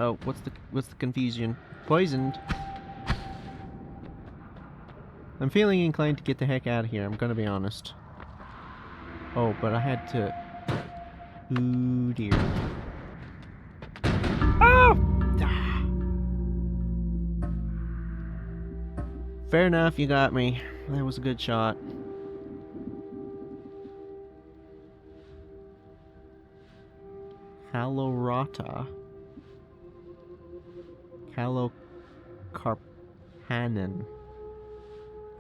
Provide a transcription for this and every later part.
Oh, what's the confusion? Poisoned. I'm feeling inclined to get the heck out of here, I'm gonna be honest. Oh, but I had to... Ooh, dear. Oh! Ah. Fair enough, you got me. That was a good shot. Halorata. Halocarpanen.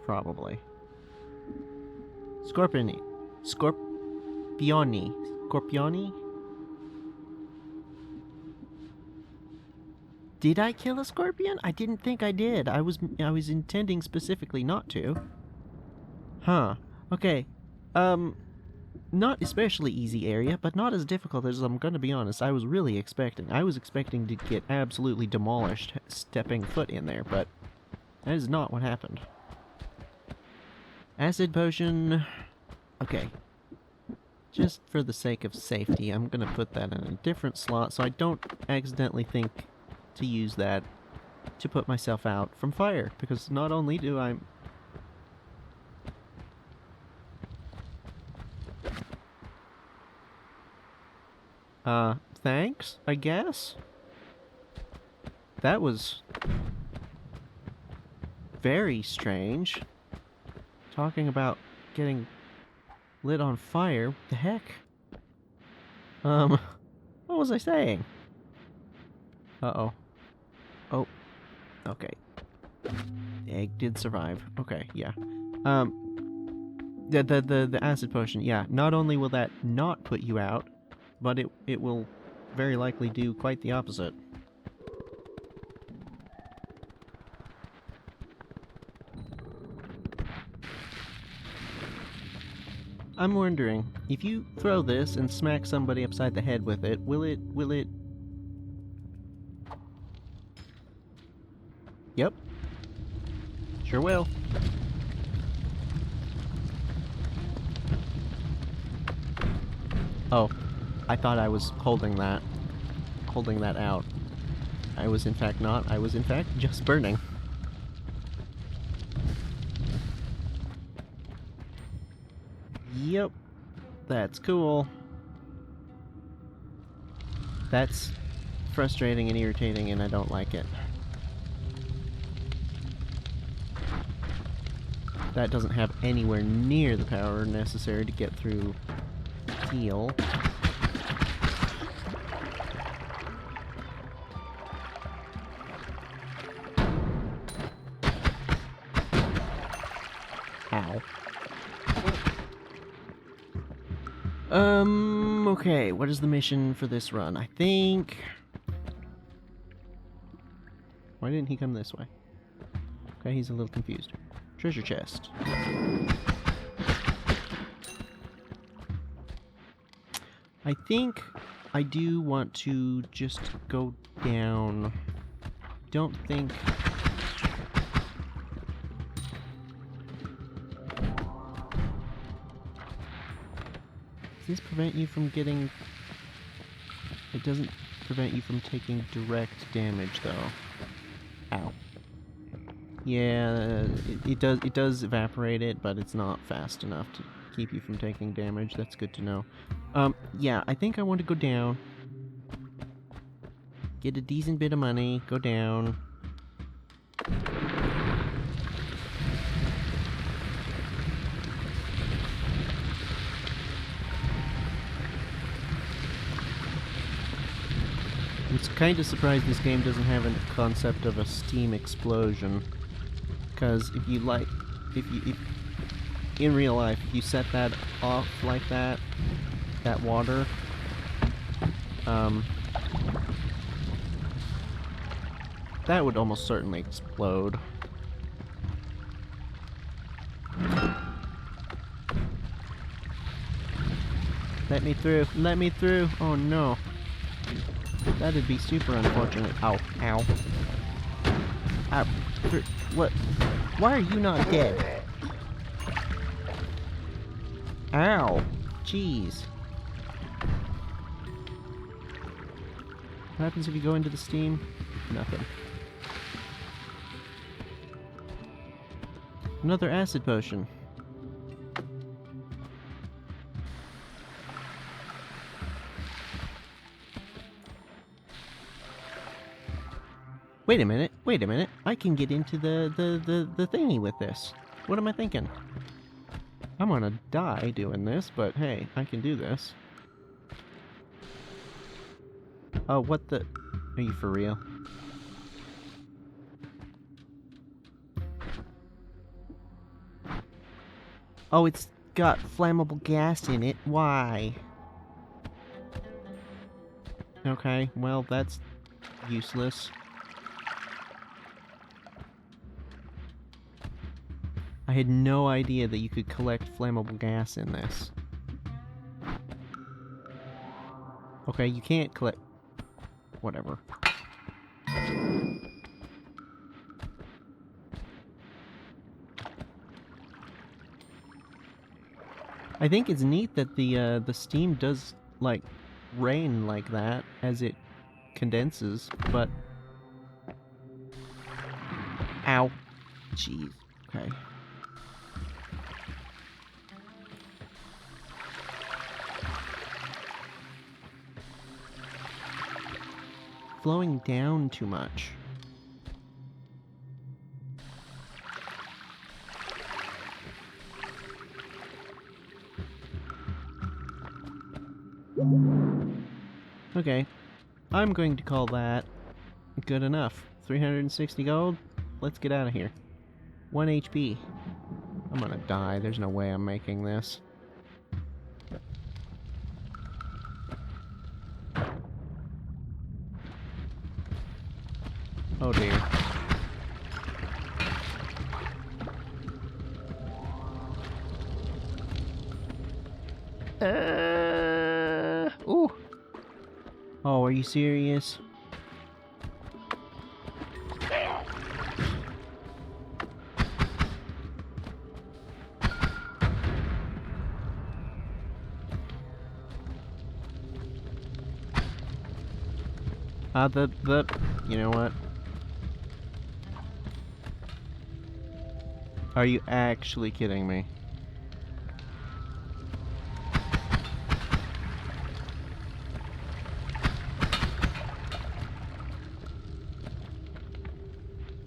Probably. Scorpioni. Scorpioni? Did I kill a scorpion? I didn't think I did. I was intending specifically not to. Huh. Okay. Not especially easy area, but not as difficult as I'm gonna be honest. I was really expecting. I was expecting to get absolutely demolished stepping foot in there, but that is not what happened. Acid potion. Okay. Just for the sake of safety, I'm gonna put that in a different slot so I don't accidentally think to use that to put myself out from fire, because not only do I... thanks, I guess? That was... very strange. Talking about getting lit on fire, what the heck? What was I saying? Uh-oh. Oh. Okay. The egg did survive. Okay, yeah. The acid potion, yeah. Not only will that not put you out, but it will very likely do quite the opposite. I'm wondering, if you throw this and smack somebody upside the head with it, will it... Yep. Sure will. Oh, I thought I was holding that out. I was in fact not. I was in fact just burning. Yep. That's cool. That's frustrating and irritating, and I don't like it. That doesn't have anywhere near the power necessary to get through steel. Ow. Okay, what is the mission for this run? I think... Why didn't he come this way? Okay, he's a little confused. Treasure chest. I think I do want to just go down. Don't think... Does this prevent you from getting... It doesn't prevent you from taking direct damage, though. Ow. Yeah, it does evaporate it, but it's not fast enough to keep you from taking damage. That's good to know. Yeah, I think I want to go down. Get a decent bit of money, go down. I'm kind of surprised this game doesn't have a concept of a steam explosion. Because if you in real life, if you set that off like that water, that would almost certainly explode. Let me through, let me through. Oh no. That'd be super unfortunate. Ow, ow. Ow. What? Why are you not dead? Ow. Jeez. What happens if you go into the steam? Nothing. Another acid potion. Wait a minute, wait a minute. I can get into the thingy with this. What am I thinking? I'm gonna die doing this, but hey, I can do this. Oh, what the... Are you for real? Oh, it's got flammable gas in it. Why? Okay, well, that's useless. I had no idea that you could collect flammable gas in this. Okay, you can't collect... Whatever. I think it's neat that the steam does, like, rain like that as it condenses, but... Ow. Jeez. Okay. Flowing down too much. Okay, I'm going to call that good enough. 360 gold? Let's get out of here. 1 HP. I'm gonna die. There's no way I'm making this. Oh dear. Ooh. Oh, are you serious? You know what? Are you actually kidding me?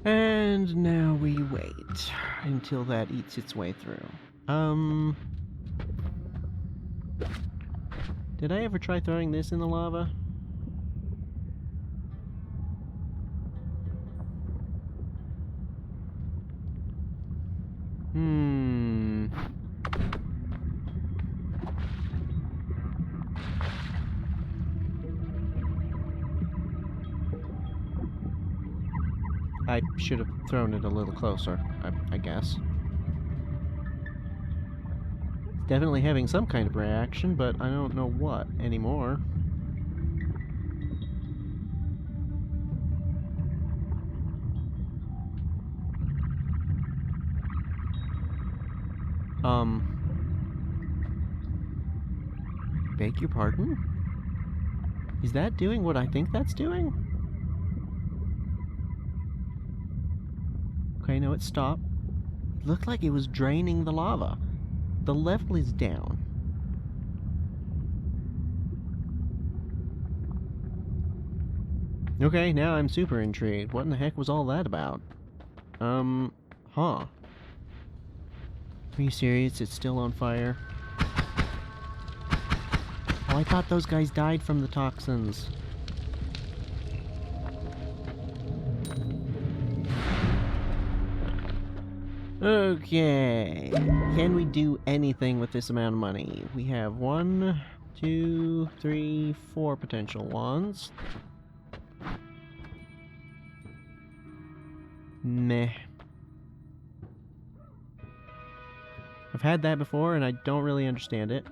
And now we wait until that eats its way through. Did I ever try throwing this in the lava? I should have thrown it a little closer, I guess. It's definitely having some kind of reaction, but I don't know what anymore. Beg your pardon? Is that doing what I think that's doing? Okay, no, it stopped. It looked like it was draining the lava. The level is down. Okay, now I'm super intrigued. What in the heck was all that about? Huh. Are you serious? It's still on fire? Oh, I thought those guys died from the toxins. Okay. Can we do anything with this amount of money? We have 1, 2, 3, 4 potential ones. Meh. I've had that before and I don't really understand it.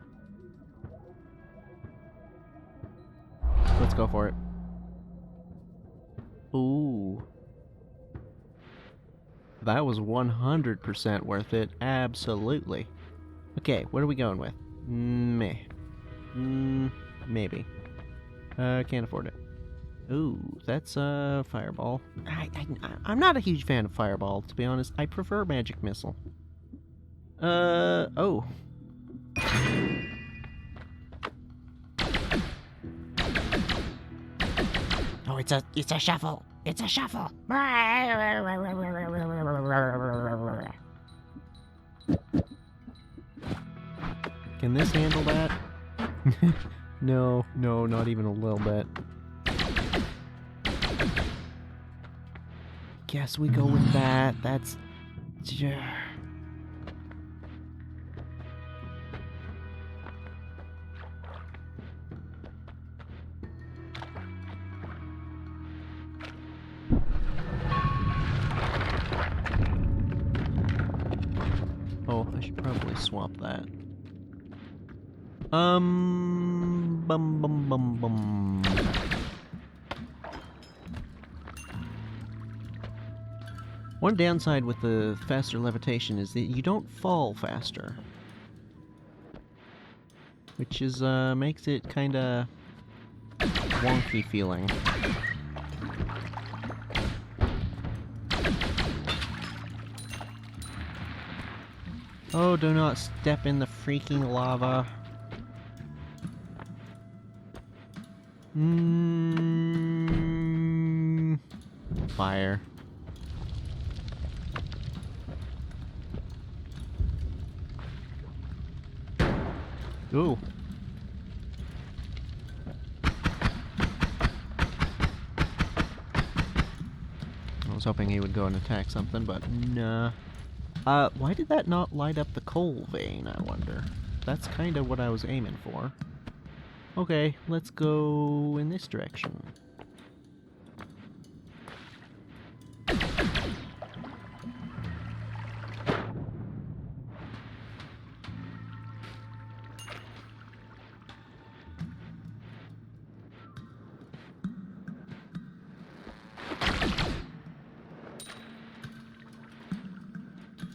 Let's go for it. Ooh. That was 100% worth it. Absolutely. Okay, what are we going with? Meh. Maybe. Can't afford it. Ooh, that's a fireball. I'm not a huge fan of fireball, to be honest. I prefer magic missile. Oh. Oh, it's a shuffle. It's a shuffle. Can this handle that? No, not even a little bit. Guess we go with that. That's... Oh, I should probably swap that. Bum bum bum bum. One downside with the faster levitation is that you don't fall faster. Which is, makes it kinda wonky feeling. Oh, do not step in the freaking lava. Fire. Ooh. I was hoping he would go and attack something, but nah. Why did that not light up the coal vein, I wonder? That's kind of what I was aiming for. Okay, let's go in this direction.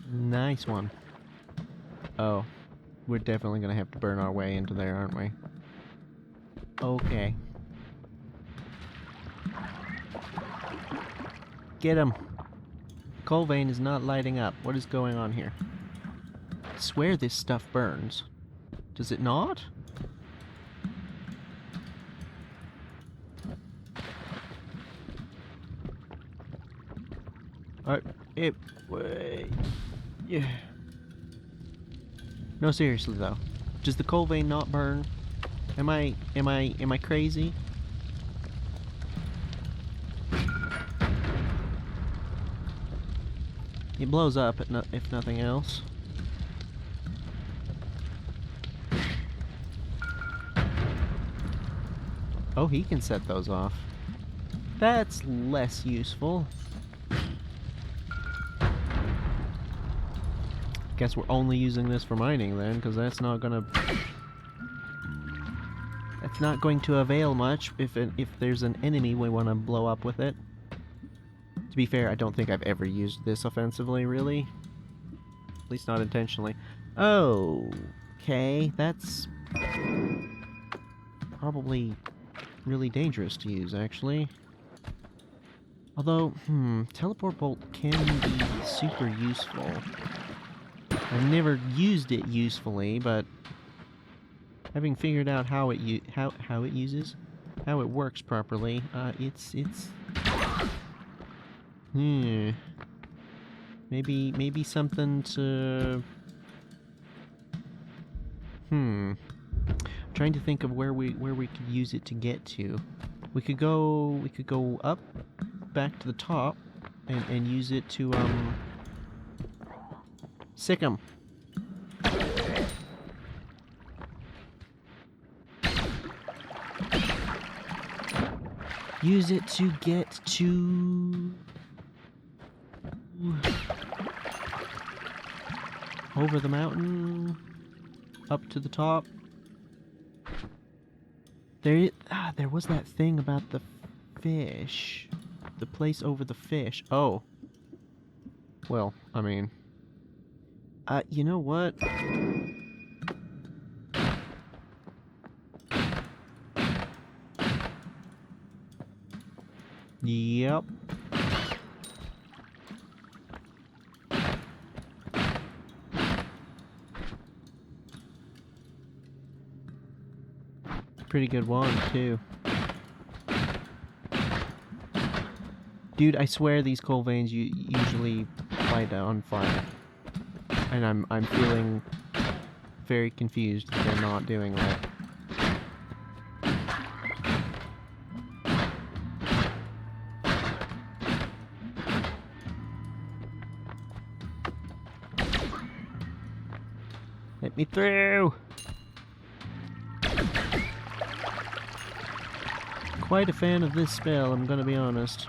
Nice one. Oh, we're definitely gonna have to burn our way into there, aren't we? Okay. Get him! Coal vein is not lighting up. What is going on here? I swear this stuff burns. Does it not? Yeah. No, seriously though. Does the coal vein not burn? Am I crazy? It blows up if nothing else. Oh, he can set those off. That's less useful. Guess we're only using this for mining then, because that's not going to avail much if there's an enemy we want to blow up with it. To be fair, I don't think I've ever used this offensively, really. At least not intentionally. Oh, okay, that's probably really dangerous to use, actually. Although, teleport bolt can be super useful. I've never used it usefully, but having figured out how it works properly, it's maybe something to I'm trying to think of where we could use it to get to. We could go up back to the top and use it to sick 'em. Use it to get to over the mountain, up to the top. There was that thing about the fish. The place over the fish. Oh. Well, I mean, you know what? Yep. Pretty good wand, too. Dude, I swear these coal veins usually light on fire. And I'm feeling very confused that they're not doing that. Let me through! Quite a fan of this spell, I'm gonna be honest.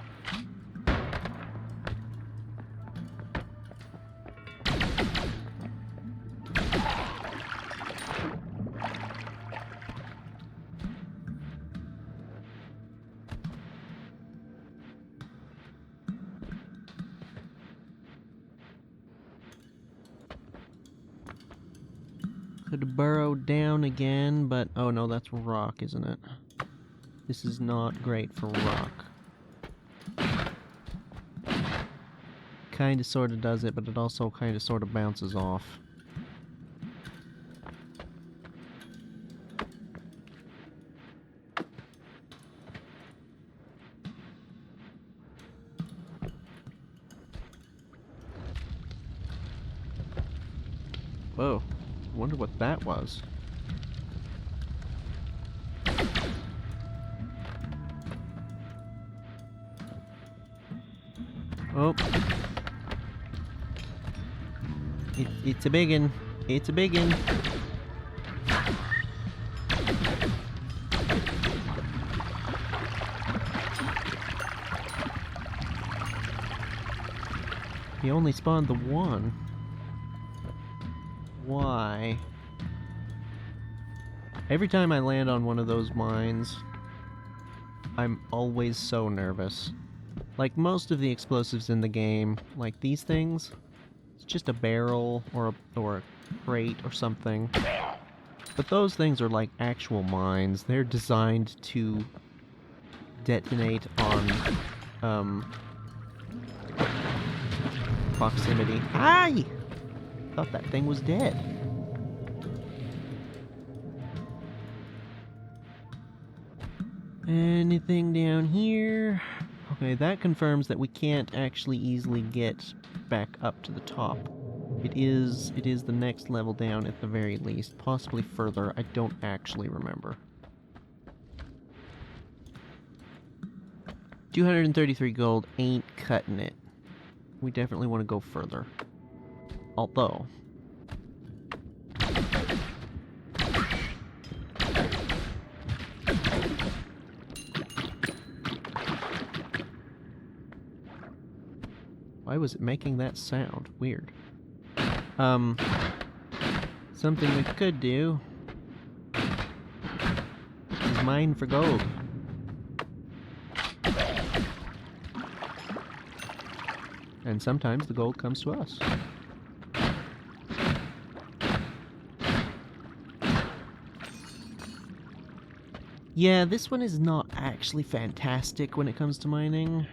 Could burrow down again, but... oh no, that's rock, isn't it? This is not great for rock. Kinda sorta does it, but it also kinda sorta bounces off. Whoa. Wonder what that was. Oh. It's a biggin. It's a biggin. He only spawned the one. Why? Every time I land on one of those mines, I'm always so nervous. Like most of the explosives in the game, like these things, it's just a barrel or a crate or something. But those things are like actual mines. They're designed to detonate on proximity. Aye! Thought that thing was dead. Anything down here? Okay, that confirms that we can't actually easily get back up to the top. It is the next level down at the very least. Possibly further, I don't actually remember. 233 gold ain't cutting it. We definitely want to go further. Although... why was it making that sound? Weird. Something we could do is mine for gold. And sometimes the gold comes to us. Yeah, this one is not actually fantastic when it comes to mining.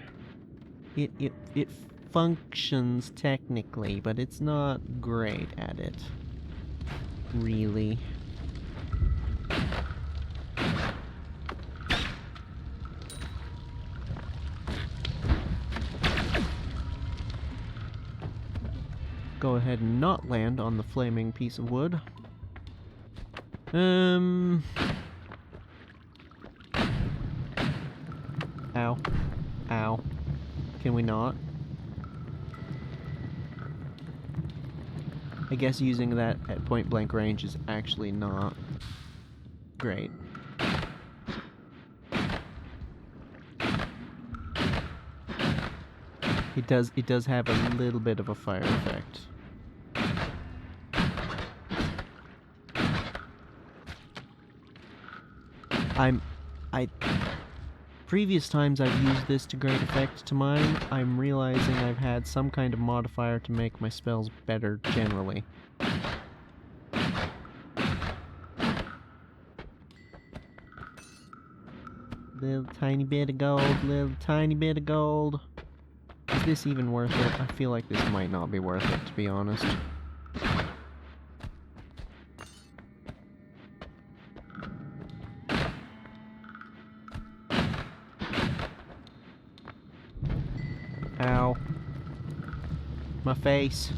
It functions technically, but it's not great at it. Really. Go ahead and not land on the flaming piece of wood. Ow. Ow. Can we not? I guess using that at point blank range is actually not great. It does have a little bit of a fire effect. Previous times I've used this to great effect to mine, I'm realizing I've had some kind of modifier to make my spells better generally. Little tiny bit of gold, little tiny bit of gold. Is this even worth it? I feel like this might not be worth it, to be honest. Ow. My face.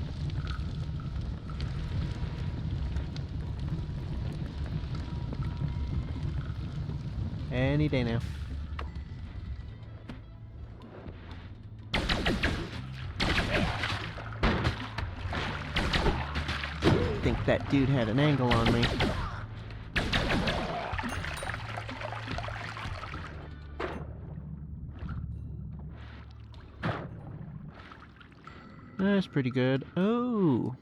Any day now. I think that dude had an angle on me. That's pretty good. Oh.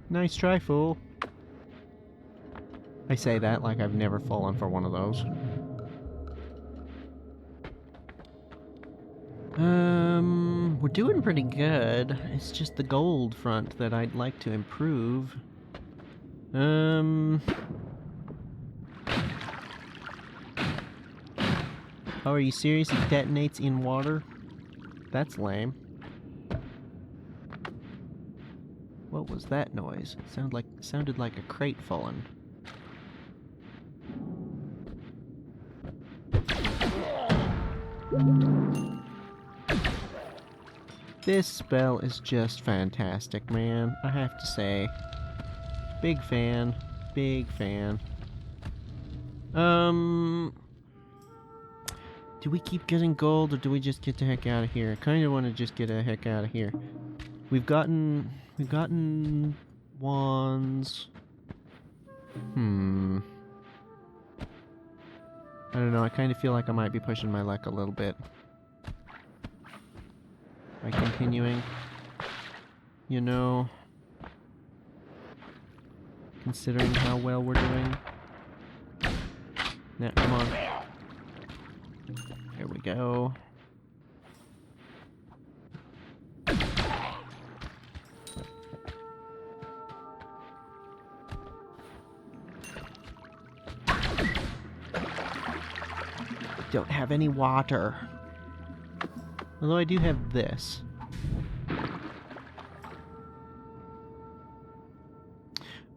Nice try, fool. I say that like I've never fallen for one of those. We're doing pretty good. It's just the gold front that I'd like to improve. Oh, are you serious? It detonates in water? That's lame. What was that noise? Sounded like a crate falling. This spell is just fantastic, man. I have to say. Big fan. Big fan. Do we keep getting gold or do we just get the heck out of here? I kind of want to just get the heck out of here. We've gotten wands. I don't know, I kind of feel like I might be pushing my luck a little bit by continuing. You know, considering how well we're doing. Now, come on. There we go. Don't have any water. Although I do have this.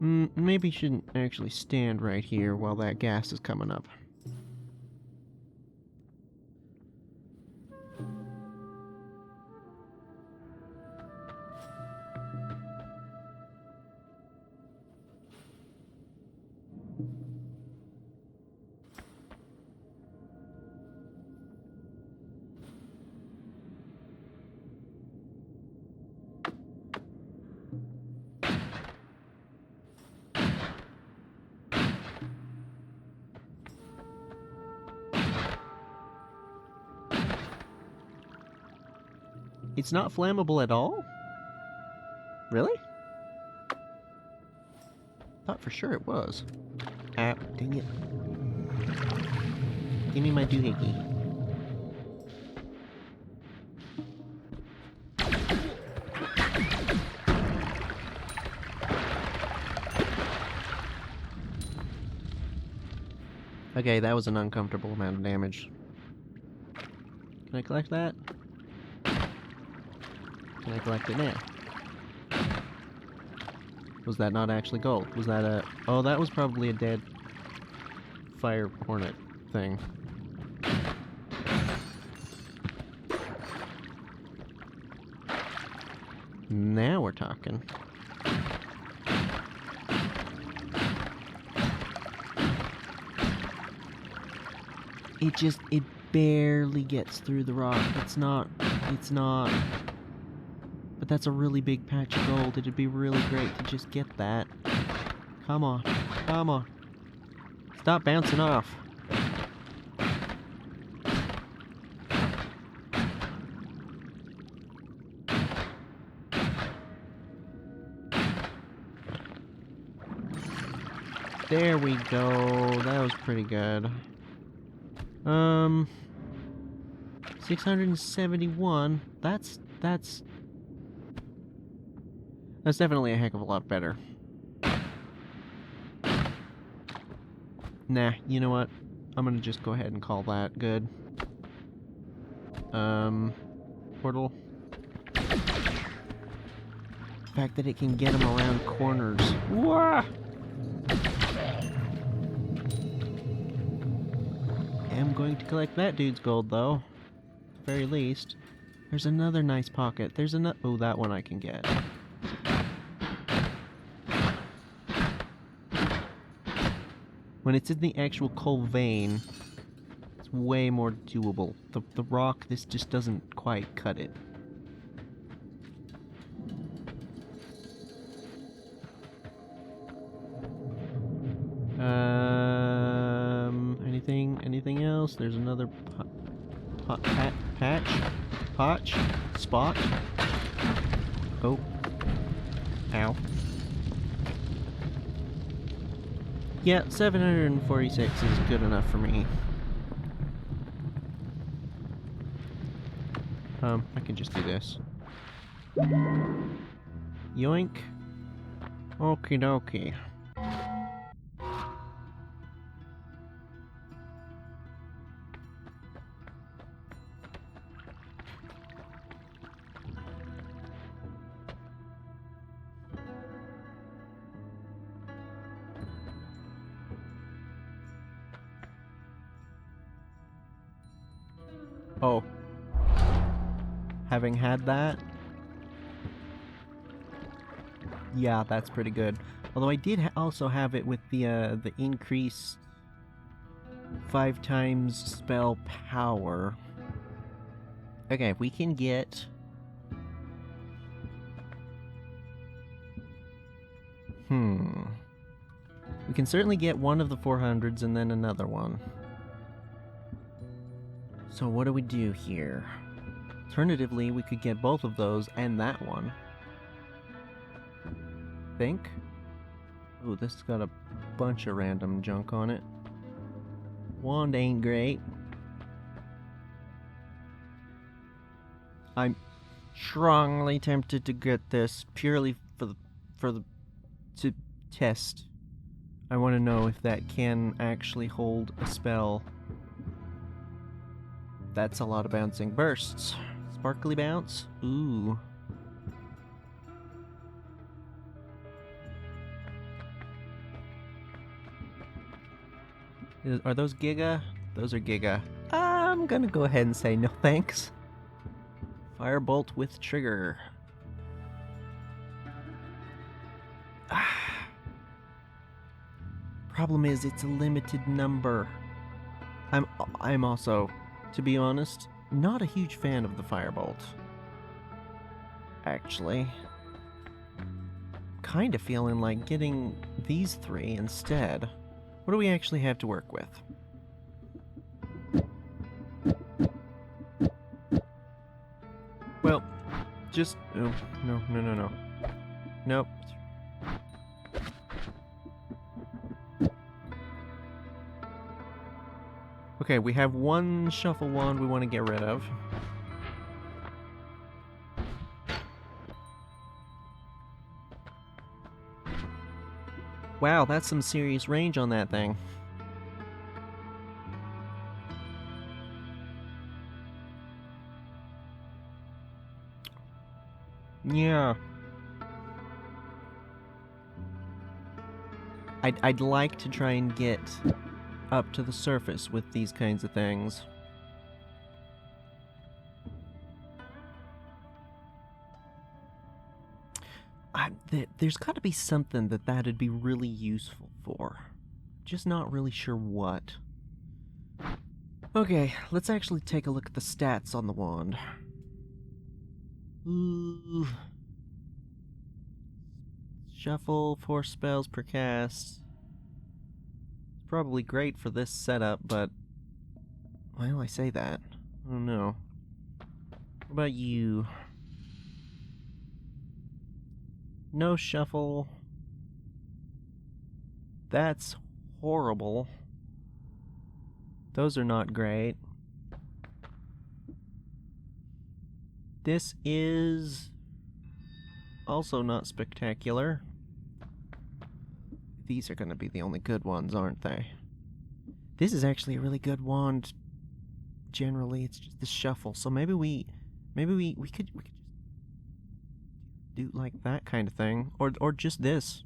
Maybe shouldn't actually stand right here while that gas is coming up. It's not flammable at all? Really? Thought for sure it was. Ah, dang it. Give me my doohickey. Okay, that was an uncomfortable amount of damage. Can I collect that? Can I collect it now? Was that not actually gold? Was that a... Oh, that was probably a dead fire hornet thing. Now we're talking. It barely gets through the rock. It's not... But that's a really big patch of gold. It'd be really great to just get that. Come on. Come on. Stop bouncing off. There we go. That was pretty good. 671. That's That's definitely a heck of a lot better. Nah, you know what? I'm gonna just go ahead and call that good. Portal. The fact that it can get them around corners. Wah! I'm going to collect that dude's gold, though. At the very least. There's another nice pocket. There's another... Oh, that one I can get. When it's in the actual coal vein, it's way more doable. The rock, this just doesn't quite cut it. Anything else? There's another potch, spot. Oh. Ow. Yeah, 746 is good enough for me. I can just do this. Yoink. Okie dokie. Oh. Having had that? Yeah, that's pretty good. Although I did also have it with the increased 5 times spell power. Okay, we can get... We can certainly get one of the 400s and then another one. So what do we do here? Alternatively, we could get both of those and that one. Think? Ooh, this has got a bunch of random junk on it. Wand ain't great. I'm strongly tempted to get this purely to test. I want to know if that can actually hold a spell. That's a lot of bouncing bursts. Sparkly bounce? Ooh. Are those Giga? Those are Giga. I'm gonna go ahead and say no thanks. Firebolt with trigger. Problem is, it's a limited number. I'm also, to be honest, not a huge fan of the Firebolt. Actually. Kinda feeling like getting these 3 instead. What do we actually have to work with? Well, just... Oh, no. Nope. Okay, we have one shuffle wand we want to get rid of. Wow, that's some serious range on that thing. Yeah. I'd like to try and get up to the surface with these kinds of things. There's got to be something that'd be really useful for. Just not really sure what. Okay, let's actually take a look at the stats on the wand. Ooh. Shuffle, 4 spells per cast. It's probably great for this setup, but... Well, I say that. I don't know. What about you? No shuffle. That's horrible. Those are not great. This is... also not spectacular. These are gonna be the only good ones, aren't they? This is actually a really good wand. Generally, it's just the shuffle. So maybe we could just do like that kind of thing, or just this.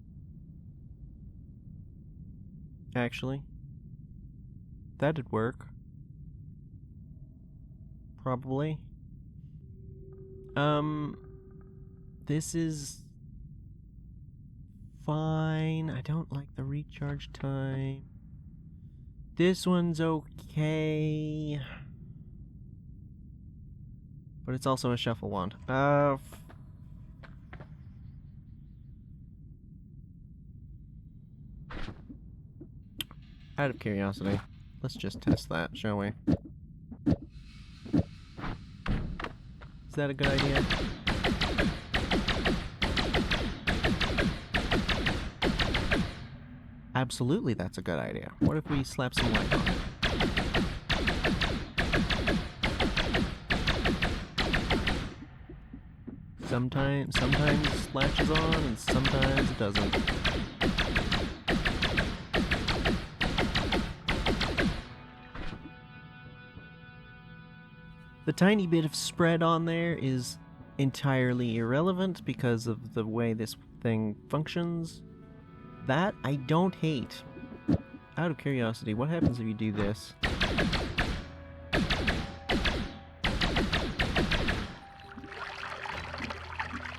Actually, that'd work. Probably. This is fine. I don't like the recharge time. This one's okay. But it's also a shuffle wand. Out of curiosity, let's just test that, shall we? Is that a good idea? Absolutely, that's a good idea. What if we slap some light on it? Sometimes it latches on, and sometimes it doesn't. The tiny bit of spread on there is entirely irrelevant because of the way this thing functions. That I don't hate. Out of curiosity, what happens if you do this?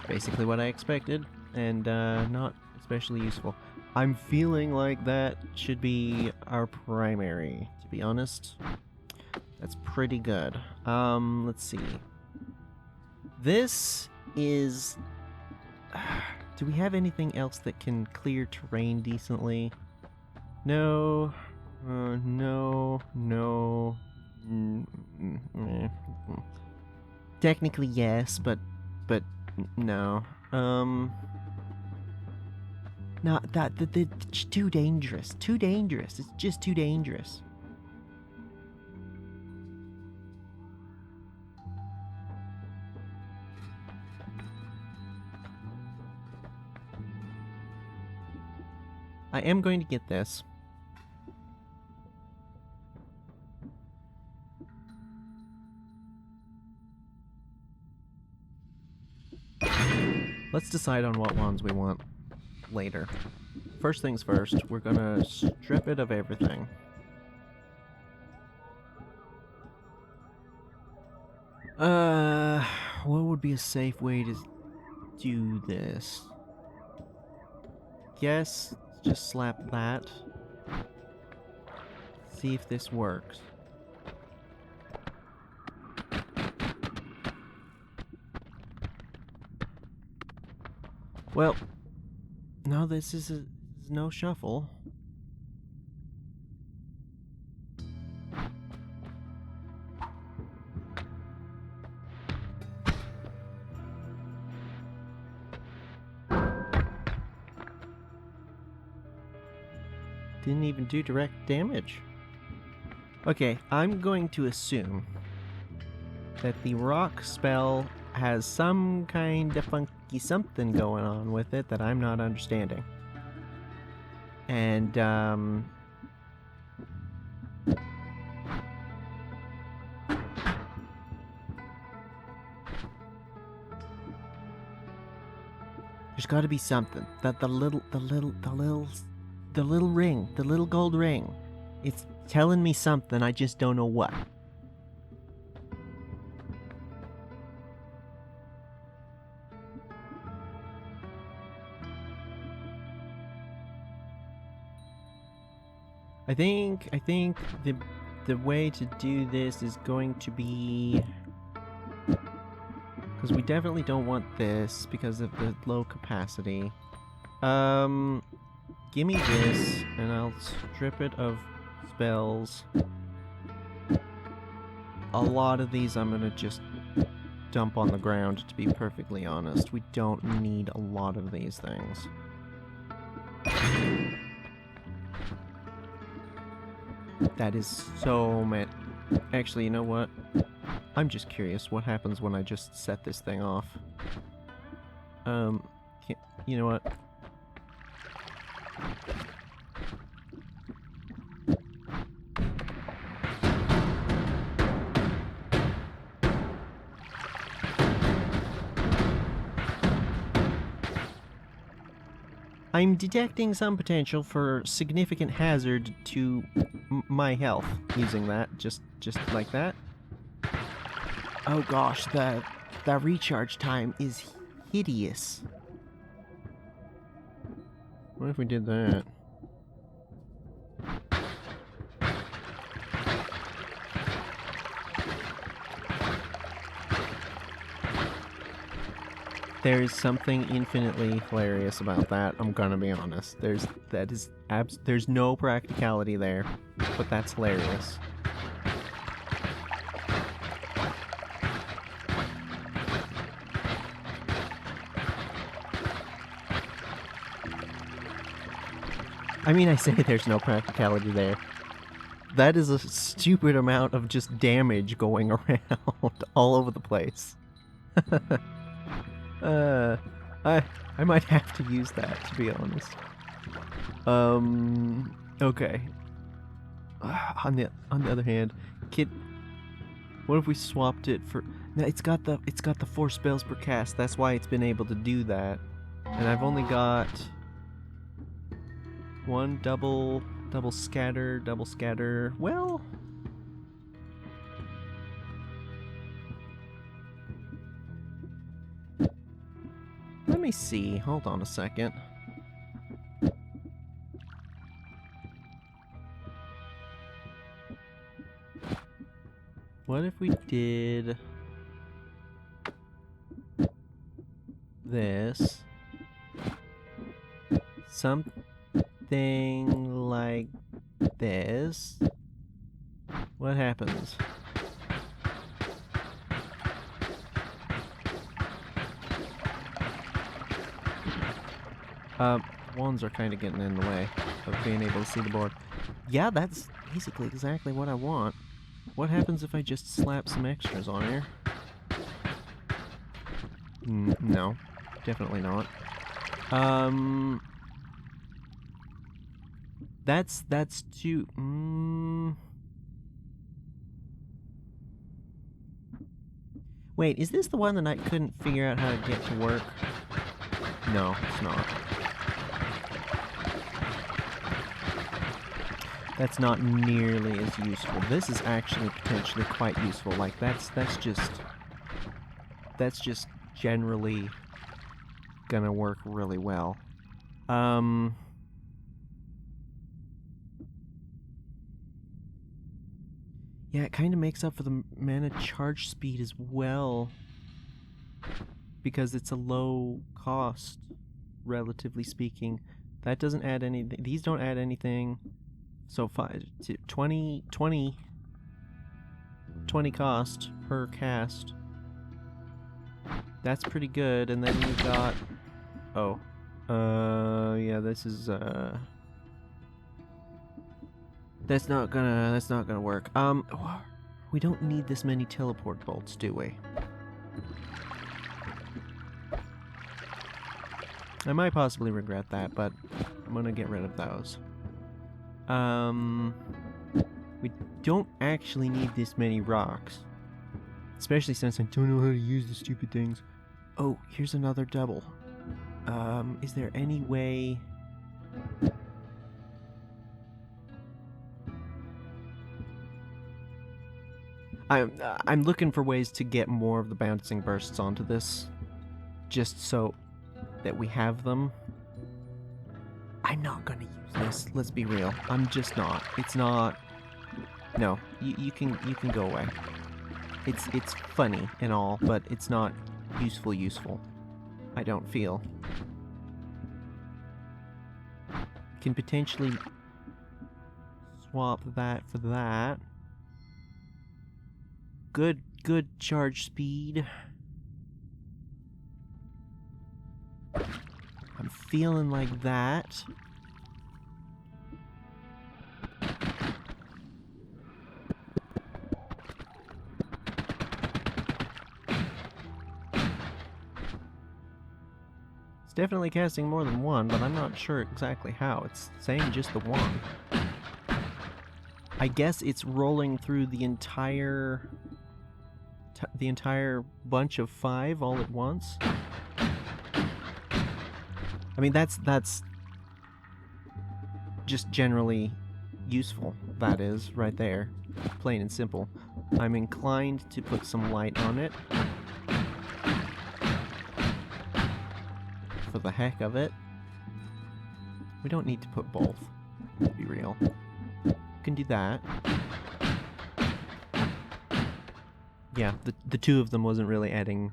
Basically what I expected, and not especially useful. I'm feeling like that should be our primary, to be honest. That's pretty good. Let's see. This is... Do we have anything else that can clear terrain decently? No. No. Technically yes, but no. No, it's too dangerous. Too dangerous. It's just too dangerous. I am going to get this. Let's decide on what wands we want later. First things first, we're gonna strip it of everything. What would be a safe way to do this? Guess just slap that. See if this works. Well, no, this is no shuffle. Didn't even do direct damage. Okay, I'm going to assume that the rock spell has some kind of funky something going on with it that I'm not understanding. And, there's gotta be something. The little ring, the little gold ring. It's telling me something, I just don't know what. I think the way to do this is going to be, because we definitely don't want this because of the low capacity. Give me this, and I'll strip it of spells. A lot of these I'm gonna just dump on the ground, to be perfectly honest. We don't need a lot of these things. That is so many. Actually, you know what? I'm just curious what happens when I just set this thing off. You know what? I'm detecting some potential for significant hazard to my health using that, just like that. Oh gosh, the recharge time is hideous. What if we did that? There's something infinitely hilarious about that, I'm gonna be honest. There's no practicality there, but that's hilarious. I mean, I say there's no practicality there. That is a stupid amount of just damage going around all over the place. I might have to use that, to be honest. Okay. On the other hand, what if we swapped it for? No, it's got the 4 spells per cast. That's why it's been able to do that. And I've only got one double scatter. Well, let me see. Hold on a second. What if we did this? Something like this. What happens? Wands are kind of getting in the way of being able to see the board. Yeah, that's basically exactly what I want. What happens if I just slap some extras on here? No, definitely not. That's too. Wait, is this the one that I couldn't figure out how to get to work? No, it's not. That's not nearly as useful. This is actually potentially quite useful. Like that's just generally gonna work really well. Yeah, it kind of makes up for the mana charge speed as well, because it's a low cost, relatively speaking. That doesn't add anything. These don't add anything. So 20 cost per cast. That's pretty good. And then we've got, yeah, this is that's not gonna work. We don't need this many teleport bolts, do we? I might possibly regret that, but I'm gonna get rid of those. We don't actually need this many rocks. Especially since I don't know how to use the stupid things. Oh, here's another double. Is there any way... I'm looking for ways to get more of the bouncing bursts onto this. Just so that we have them. I'm not gonna use this, let's be real. I'm just not. It's not... No, you can go away. It's funny and all, but it's not useful. I don't feel. Can potentially swap that for that. Good charge speed. I'm feeling like that. definitely casting more than one, but I'm not sure exactly how. It's saying just the one. I guess it's rolling through the entire bunch of 5 all at once. I mean, that's just generally useful. That is right there, plain and simple. I'm inclined to put some light on it for the heck of it. We don't need to put both, to be real. Can do that. Yeah, the two of them wasn't really adding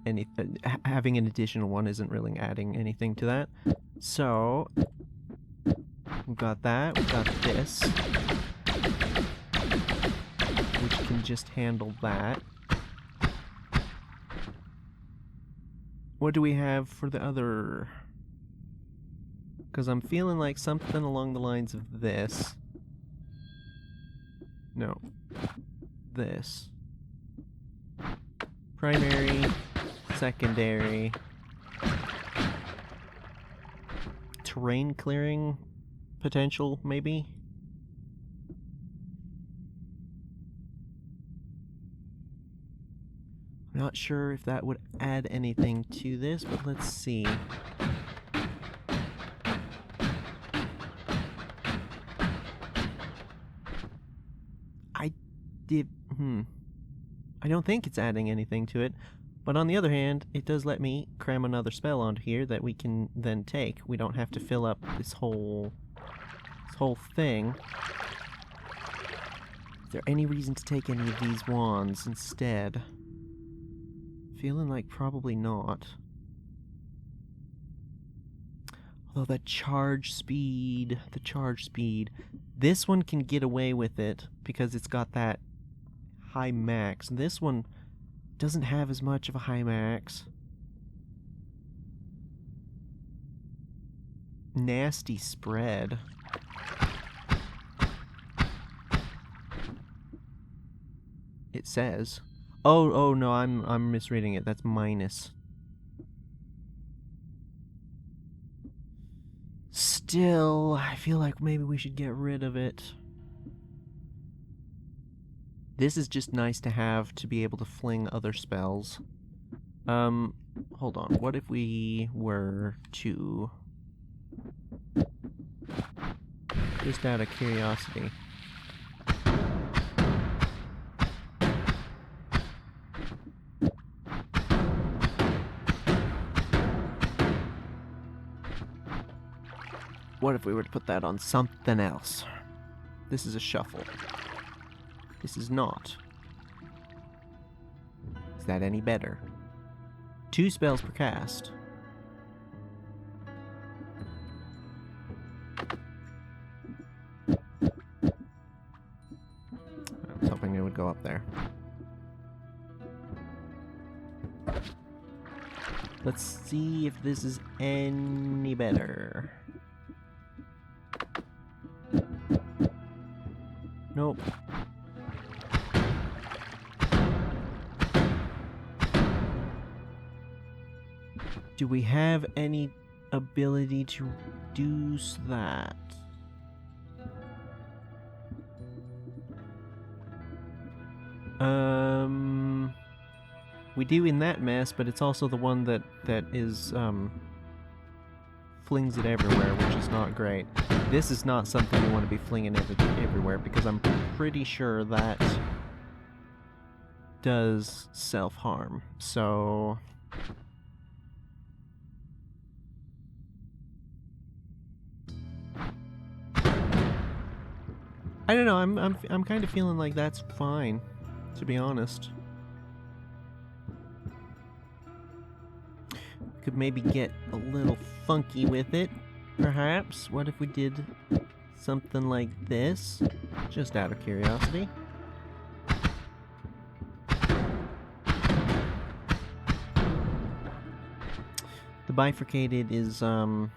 anything. Having an additional one isn't really adding anything to that. So we've got that. We've got this, which can just handle that. What do we have for the other? Because I'm feeling like something along the lines of this. No. This. Primary, secondary. Terrain clearing potential, maybe? I'm not sure if that would add anything to this, but let's see. I don't think it's adding anything to it, but on the other hand, it does let me cram another spell onto here that we can then take. We don't have to fill up this whole thing. Is there any reason to take any of these wands instead? Feeling like probably not. Although the charge speed, this one can get away with it because it's got that high max. This one doesn't have as much of a high max. Nasty spread. It says. Oh no, I'm misreading it. That's minus. Still, I feel like maybe we should get rid of it. This is just nice to have to be able to fling other spells. Hold on. What if we were to... just out of curiosity. What if we were to put that on something else? This is a shuffle. This is not. Is that any better? 2 spells per cast. I was hoping it would go up there. Let's see if this is any better. Nope. Do we have any ability to reduce that? We do in that mess, but it's also the one that is flings it everywhere, which is not great. This is not something you want to be flinging everywhere, because I'm pretty sure that does self-harm. So I don't know. I'm kind of feeling like that's fine, to be honest. Could maybe get a little funky with it, perhaps. What if we did something like this, just out of curiosity? The bifurcated is not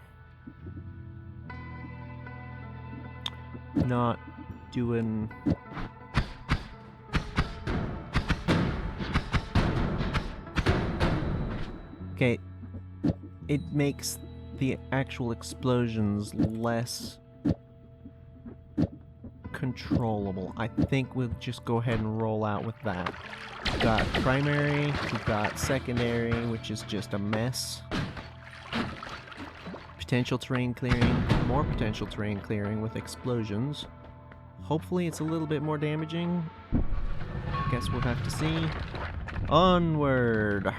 doing... Okay, it makes the actual explosions less controllable. I think we'll just go ahead and roll out with that. We've got primary, we've got secondary, which is just a mess. Potential terrain clearing, more potential terrain clearing with explosions. Hopefully it's a little bit more damaging. Guess we'll have to see. Onward!